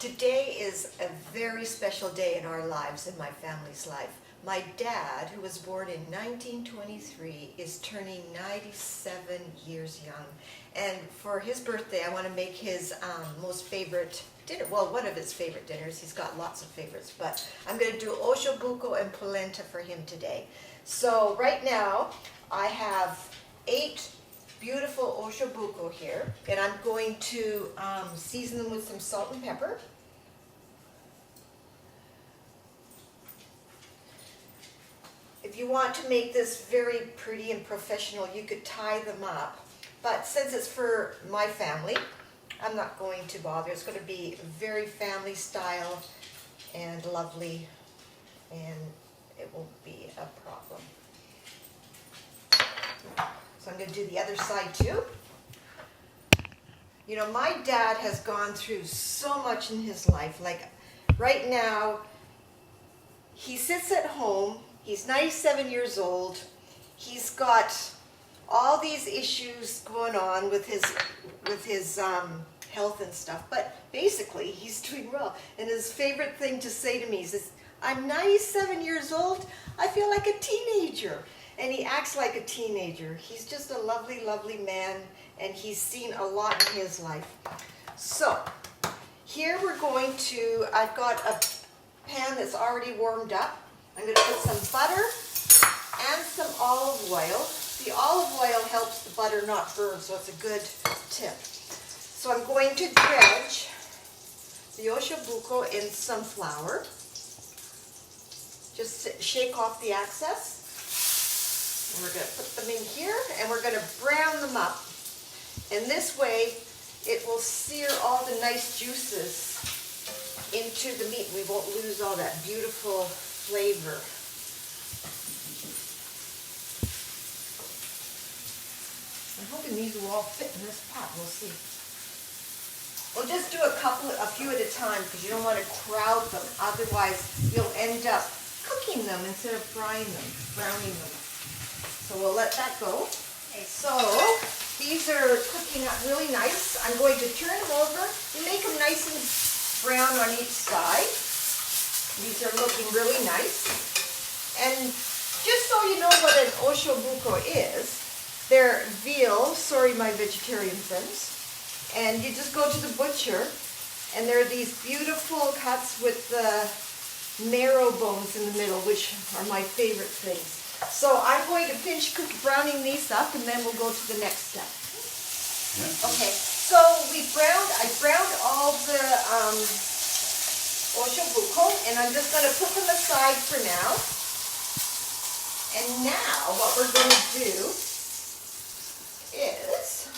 Today is a very special day in our lives, in my family's life. My dad, who was born in 1923, is turning 97 years young. And for his birthday, I want to make his most favorite dinner. Well, one of his favorite dinners. He's got lots of favorites, but I'm going to do Osso Buco and Polenta for him today. So right now, I have 8 beautiful Osso Buco here, and I'm going to season them with some salt and pepper. If you want to make this very pretty and professional, you could tie them up. But since it's for my family, I'm not going to bother. It's going to be very family style and lovely, and it won't be a problem. So I'm going to do the other side too. You know, my dad has gone through so much in his life. Like right now, he sits at home. He's 97 years old. He's got all these issues going on with his health and stuff. But basically, he's doing well. And his favorite thing to say to me is, "I'm 97 years old. I feel like a teenager." And he acts like a teenager. He's just a lovely, lovely man, and he's seen a lot in his life. So here we're going to, I've got a pan that's already warmed up. I'm going to put some butter and some olive oil. The olive oil helps the butter not burn, so it's a good tip. So I'm going to dredge the Osso Buco in some flour. Just shake off the excess. And we're going to put them in here, and we're going to brown them up. And this way, it will sear all the nice juices into the meat. We won't lose all that beautiful flavor. I'm hoping these will all fit in this pot. We'll see. We'll just do a few at a time, because you don't want to crowd them. Otherwise, you'll end up cooking them instead of browning them. So we'll let that go. Okay, so these are cooking up really nice. I'm going to turn them over and make them nice and brown on each side. These are looking really nice. And just so you know what an Osso Buco is, they're veal, sorry my vegetarian friends, and you just go to the butcher, and there are these beautiful cuts with the marrow bones in the middle, which are my favorite things. So I'm going to finish browning these up, and then we'll go to the next step. Yeah. Okay, so I browned all the Osso Buco, and I'm just going to put them aside for now. And now what we're going to do is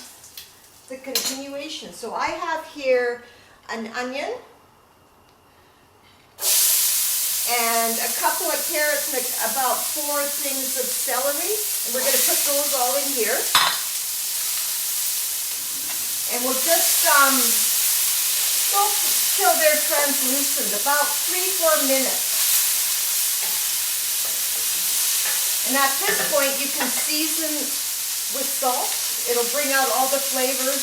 the continuation. So I have here an onion, and a couple of carrots, and about 4 things of celery, and we're going to put those all in here. And we'll just go till they're translucent, about 3-4 minutes. And at this point, you can season with salt. It'll bring out all the flavors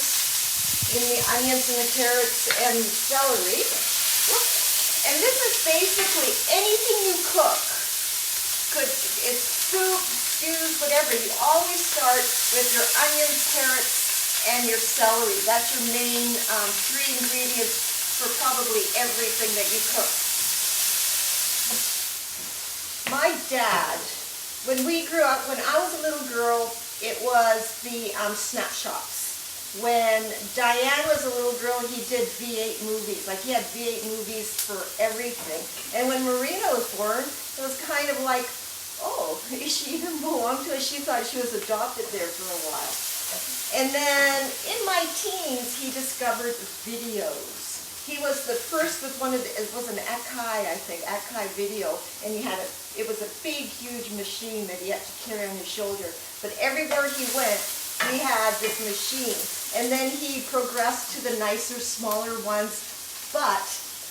in the onions and the carrots and the celery. And this is basically anything you cook. It's soup, stews, whatever. You always start with your onions, carrots, and your celery. That's your main 3 ingredients for probably everything that you cook. My dad, when we grew up, when I was a little girl, it was the snapshots. When Diane was a little girl, he did V8 movies. Like, he had V8 movies for everything. And when Marina was born, it was kind of like, oh, she even belonged to us. She thought she was adopted there for a while. And then in my teens, he discovered videos. He was the first with one of the, it was an Akai, I think, Akai video. And he had it was a big, huge machine that he had to carry on his shoulder. But everywhere he went, he had this machine. And then he progressed to the nicer, smaller ones, but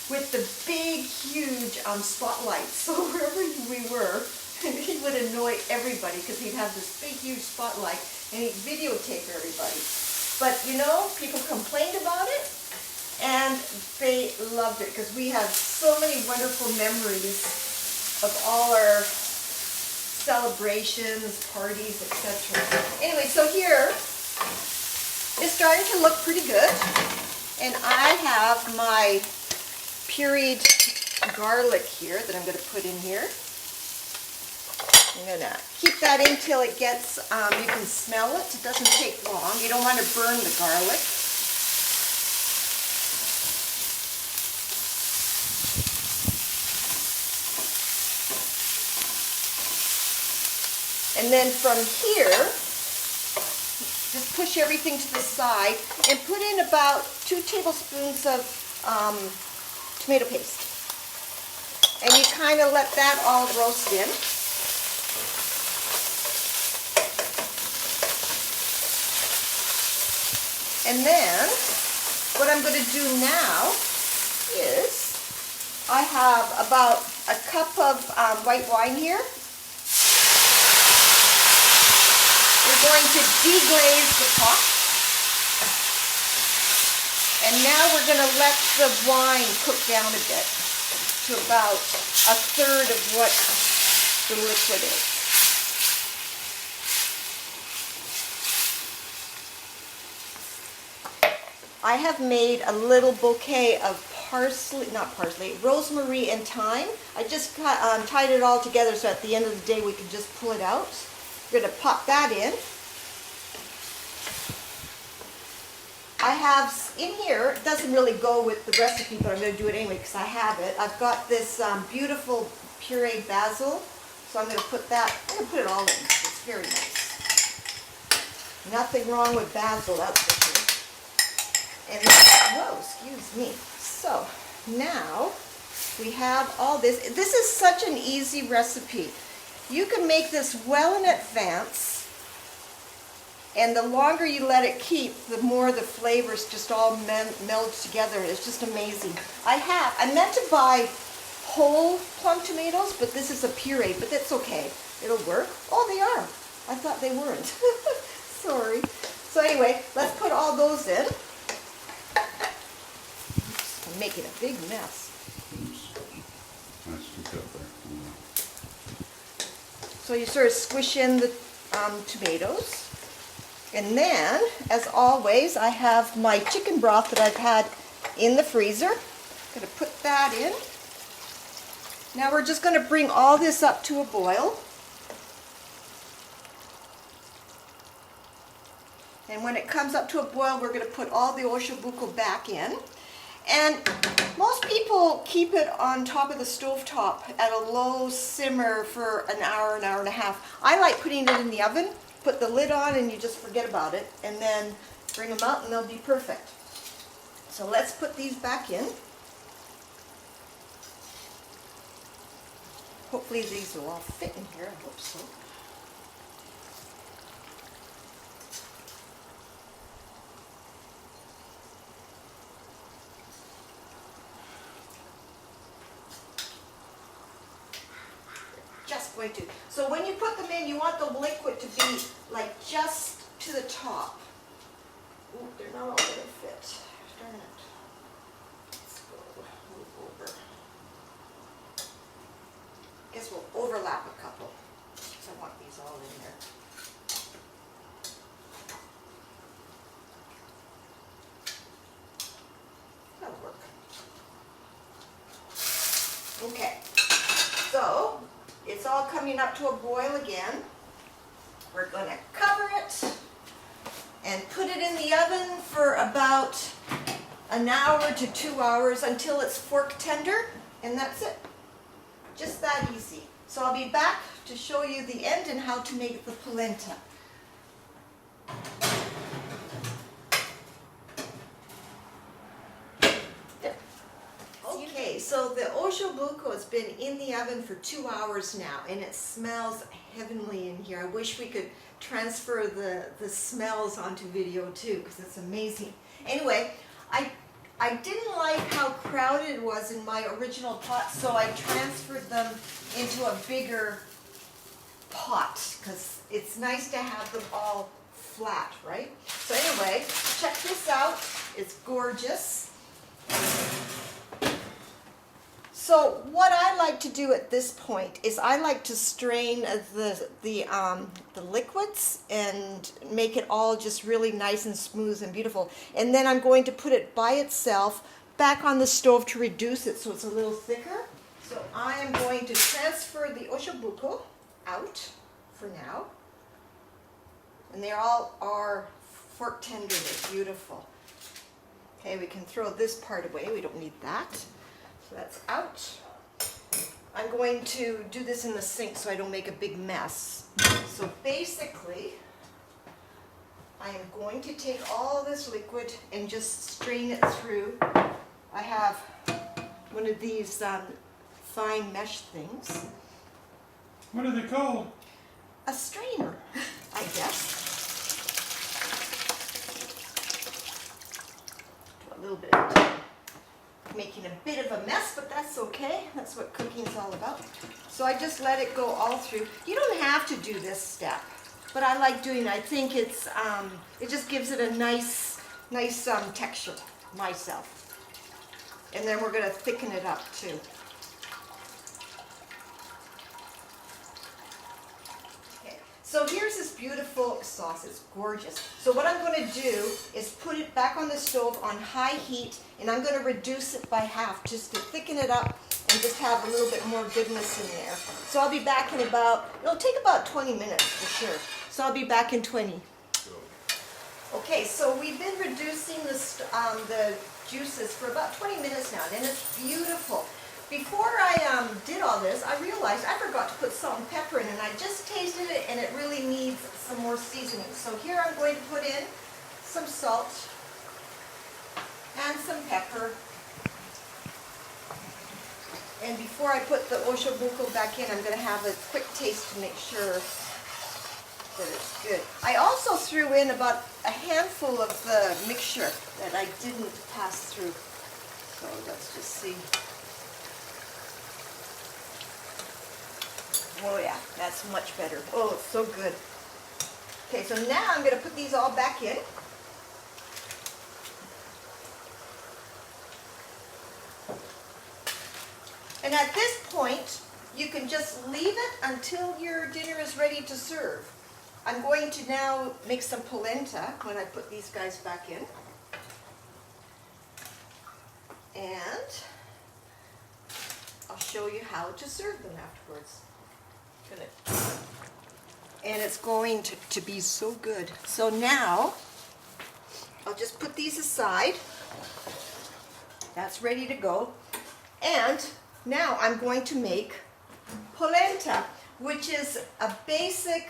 with the big, huge spotlights. So wherever we were, he would annoy everybody because he'd have this big, huge spotlight, and he'd videotape everybody. But you know, people complained about it, and they loved it because we have so many wonderful memories of all our celebrations, parties, etc. Anyway, so here it's starting to look pretty good, and I have my pureed garlic here that I'm going to put in here. I'm going to keep that in till it gets, you can smell it. It doesn't take long. You don't want to burn the garlic. And then from here, just push everything to the side and put in about 2 tablespoons of tomato paste. And you kind of let that all roast in. And then what I'm going to do now is I have about a cup of white wine here. We're going to deglaze the pot. And now we're going to let the wine cook down a bit to about 1/3 of what the liquid is. I have made a little bouquet of rosemary and thyme. I just tied it all together so at the end of the day we can just pull it out. We're going to pop that in. I have in here, it doesn't really go with the recipe, but I'm going to do it anyway because I have it. I've got this beautiful pureed basil, so I'm going to put that, I'm going to put it all in. It's very nice. Nothing wrong with basil, that's for sure. And then, whoa, excuse me. So now we have all this. This is such an easy recipe. You can make this well in advance. And the longer you let it keep, the more the flavors just all meld together. It's just amazing. I meant to buy whole plum tomatoes, but this is a puree, but that's okay. It'll work. Oh, they are. I thought they weren't. Sorry. So anyway, let's put all those in. Oops, I'm making a big mess. So you sort of squish in the tomatoes. And then, as always, I have my chicken broth that I've had in the freezer. I'm going to put that in. Now we're just going to bring all this up to a boil. And when it comes up to a boil, we're going to put all the Osso Buco back in. And most people keep it on top of the stovetop at a low simmer for an hour and a half. I like putting it in the oven. Put the lid on and you just forget about it, and then bring them out and they'll be perfect. So let's put these back in. Hopefully these will all fit in here, I hope so. Just going to. So when you put them in, you want the liquid to be like just to the top. Ooh, they're not all going to fit. Darn it. Let's go move over. Guess we'll overlap a couple. So I want these all in there. That'll work. Okay. So it's all coming up to a boil again. We're going to cover it and put it in the oven for about an hour to 2 hours until it's fork tender, and that's it. Just that easy. So I'll be back to show you the end and how to make the polenta. Okay, so the Osso Buco has been in the oven for 2 hours now, and it smells heavenly in here. I wish we could transfer the smells onto video too, because it's amazing. Anyway, I didn't like how crowded it was in my original pot, so I transferred them into a bigger pot, because it's nice to have them all flat, right? So anyway, check this out. It's gorgeous. So what I like to do at this point is I like to strain the liquids and make it all just really nice and smooth and beautiful. And then I'm going to put it by itself back on the stove to reduce it so it's a little thicker. So I am going to transfer the Osso Buco out for now. And they all are fork tender, they're beautiful. Okay, we can throw this part away, we don't need that. So that's out. I'm going to do this in the sink so I don't make a big mess. So basically, I am going to take all this liquid and just strain it through. I have one of these fine mesh things. What are they called? A strainer, I guess. A little bit of time. Making a bit of a mess, but that's okay. That's what cooking's all about. So I just let it go all through. You don't have to do this step, but I like doing it. I think it's it just gives it a nice texture myself. And then we're going to thicken it up too. So here's this beautiful sauce, it's gorgeous. So what I'm going to do is put it back on the stove on high heat, and I'm going to reduce it by half just to thicken it up and just have a little bit more goodness in there. So I'll be back in it'll take about 20 minutes for sure. So I'll be back in 20. Okay, so we've been reducing the juices for about 20 minutes now, and it's beautiful. Before I did all this, I realized I forgot to put salt and pepper in, and I just tasted it, and it really needs some more seasoning. So here I'm going to put in some salt and some pepper. And before I put the Osso Buco back in, I'm going to have a quick taste to make sure that it's good. I also threw in about a handful of the mixture that I didn't pass through. So let's just see. Oh yeah, that's much better. Oh, it's so good. Okay, so now I'm going to put these all back in. And at this point, you can just leave it until your dinner is ready to serve. I'm going to now make some polenta when I put these guys back in. And I'll show you how to serve them afterwards. And it's going to be so good. So now, I'll just put these aside. That's ready to go. And now I'm going to make polenta, which is a basic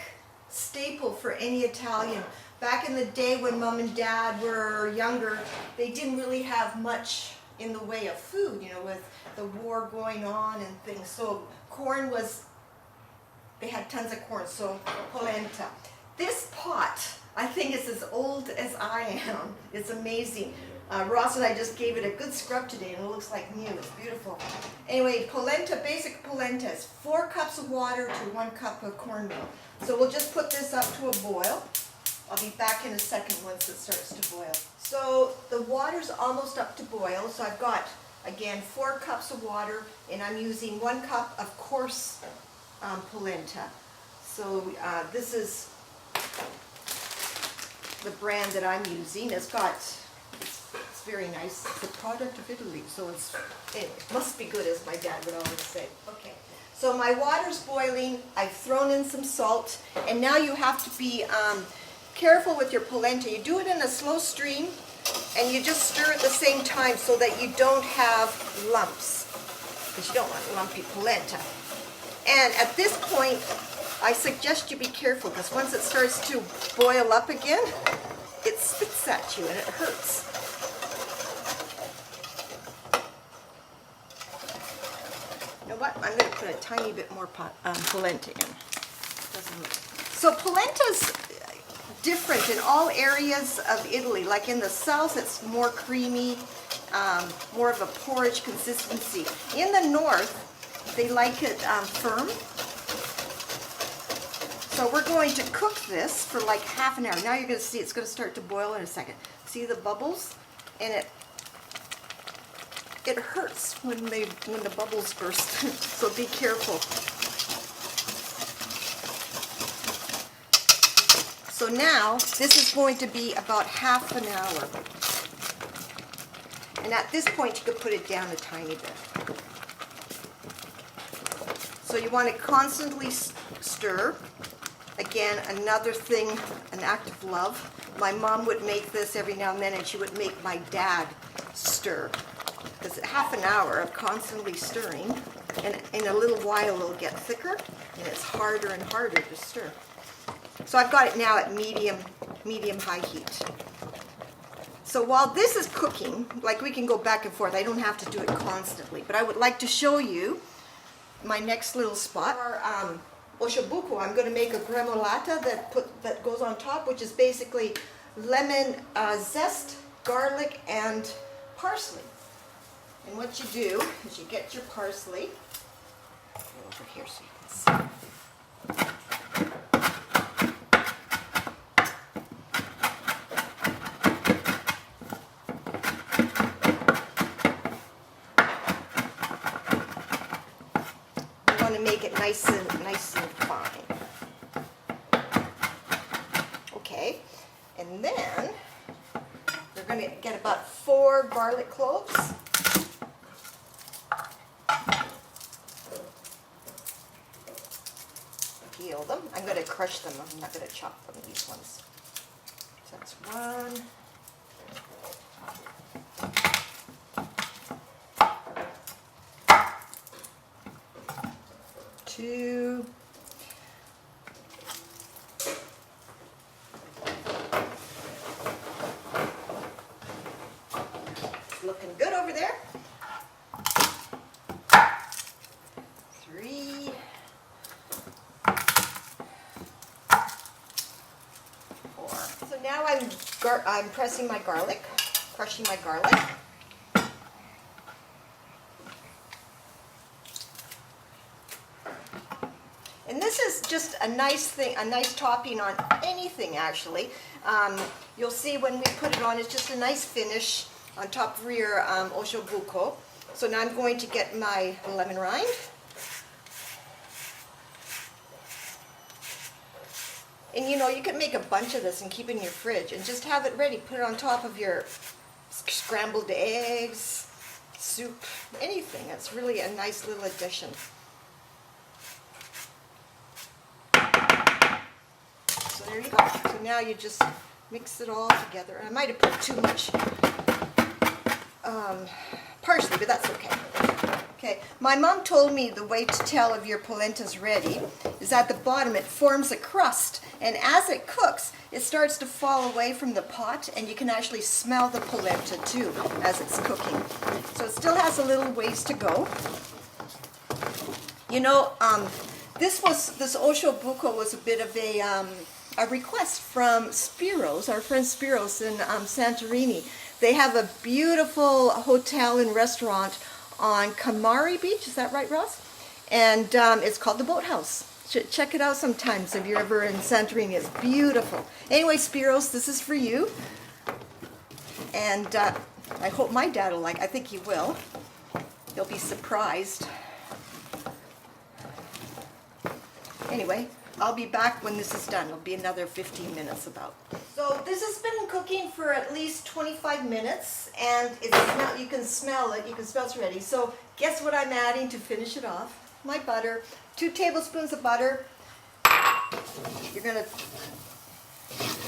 staple for any Italian. Back in the day when Mom and Dad were younger, they didn't really have much in the way of food, with the war going on and things. So corn was... They had tons of corn, so polenta. This pot, I think, is as old as I am. It's amazing. Ross and I just gave it a good scrub today, and it looks like new. It's beautiful. Anyway, polenta, basic polenta is 4 cups of water to 1 cup of cornmeal. So we'll just put this up to a boil. I'll be back in a second once it starts to boil. So the water's almost up to boil, so I've got, again, 4 cups of water, and I'm using 1 cup of Corse polenta. So this is the brand that I'm using. It's very nice. It's a product of Italy, so it must be good, as my dad would always say. Okay, so my water's boiling. I've thrown in some salt, and now you have to be careful with your polenta. You do it in a slow stream, and you just stir at the same time so that you don't have lumps, because you don't want lumpy polenta. And at this point, I suggest you be careful, because once it starts to boil up again, it spits at you and it hurts. You know what? I'm going to put a tiny bit more polenta in. So polenta's different in all areas of Italy. Like in the south, it's more creamy, more of a porridge consistency. In the north, they like it firm. So we're going to cook this for like half an hour. Now you're going to see it's going to start to boil in a second. See the bubbles? And it hurts when the bubbles burst, so be careful. So now, this is going to be about half an hour. And at this point, you could put it down a tiny bit. So you want to constantly stir. Again, another thing, an act of love. My mom would make this every now and then, and she would make my dad stir. Because half an hour of constantly stirring, and in a little while it'll get thicker, and it's harder and harder to stir. So I've got it now at medium-high heat. So while this is cooking, like we can go back and forth, I don't have to do it constantly, but I would like to show you my next little spot. For Osso Buco, I'm going to make a Gremolata that goes on top, which is basically lemon zest, garlic, and parsley. And what you do is you get your parsley. Go over here so you can see. You want to make it nice and fine. Okay, and then we're going to get about 4 garlic cloves. Peel them. I'm going to crush them. I'm not going to chop them, these ones. So that's 1. 2. It's looking good over there. 3. 4. So now I'm pressing my garlic, crushing my garlic. And this is just a nice thing, a nice topping on anything actually. You'll see when we put it on, it's just a nice finish on top of your Osso Buco. So now I'm going to get my lemon rind. And you know, you can make a bunch of this and keep it in your fridge and just have it ready. Put it on top of your scrambled eggs, soup, anything. It's really a nice little addition. So there you go. So now you just mix it all together. I might have put too much parsley, but that's okay. Okay, my mom told me the way to tell if your polenta's ready is at the bottom it forms a crust, and as it cooks it starts to fall away from the pot, and you can actually smell the polenta too as it's cooking. So it still has a little ways to go. You know, this Osso Buco was a bit of a request from Spiros, our friend Spiros in Santorini. They have a beautiful hotel and restaurant on Kamari Beach, is that right, Ross? And it's called the Boathouse. Check it out sometimes if you're ever in Santorini. It's beautiful. Anyway, Spiros, this is for you. And I hope my dad will like. I think he will. He'll be surprised. Anyway, I'll be back when this is done. It'll be another 15 minutes about. So this has been cooking for at least 25 minutes, and you can smell it. You can smell it's ready. So guess what I'm adding to finish it off? My butter. 2 tablespoons of butter. You're going to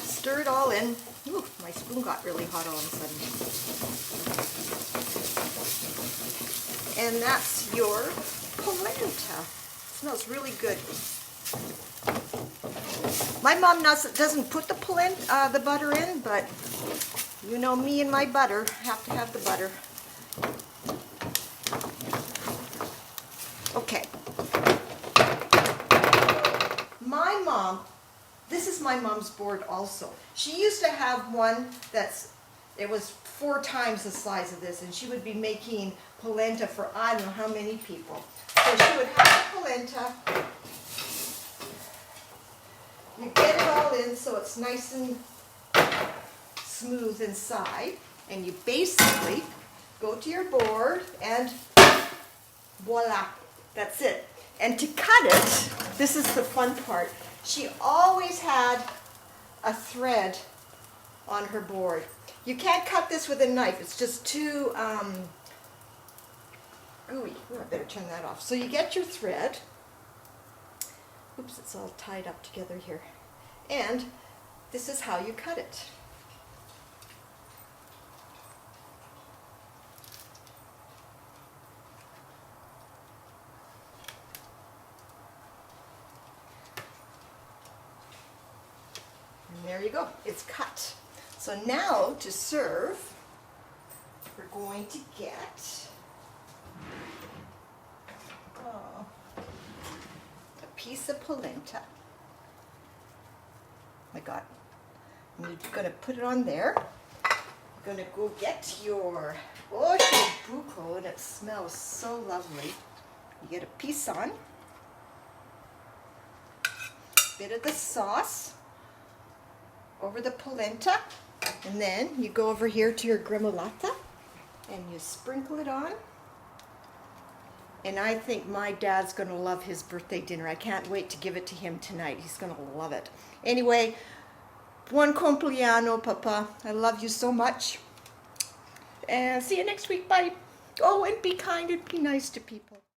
stir it all in. Ooh, my spoon got really hot all of a sudden. And that's your polenta. It smells really good. My mom doesn't put the butter in, but you know me and my butter, have to have the butter. Okay. My mom, this is my mom's board also. She used to have one it was 4 times the size of this, and she would be making polenta for I don't know how many people. So she would have the polenta. You get it all in so it's nice and smooth inside, and you basically go to your board and voila, that's it. And to cut it, this is the fun part. She always had a thread on her board. You can't cut this with a knife. It's just too gooey. Oh, I better turn that off. So you get your thread. Oops, it's all tied up together here. And this is how you cut it. And there you go. It's cut. So now to serve, we're going to get a piece of polenta. My God. And you're going to put it on there. You're going to go get your Osso Buco, and it smells so lovely. You get a piece on. Bit of the sauce over the polenta, and then you go over here to your Gremolata and you sprinkle it on. And I think my dad's going to love his birthday dinner. I can't wait to give it to him tonight. He's going to love it. Anyway, buon compleanno, Papa. I love you so much. And see you next week. Bye. Oh, and be kind and be nice to people.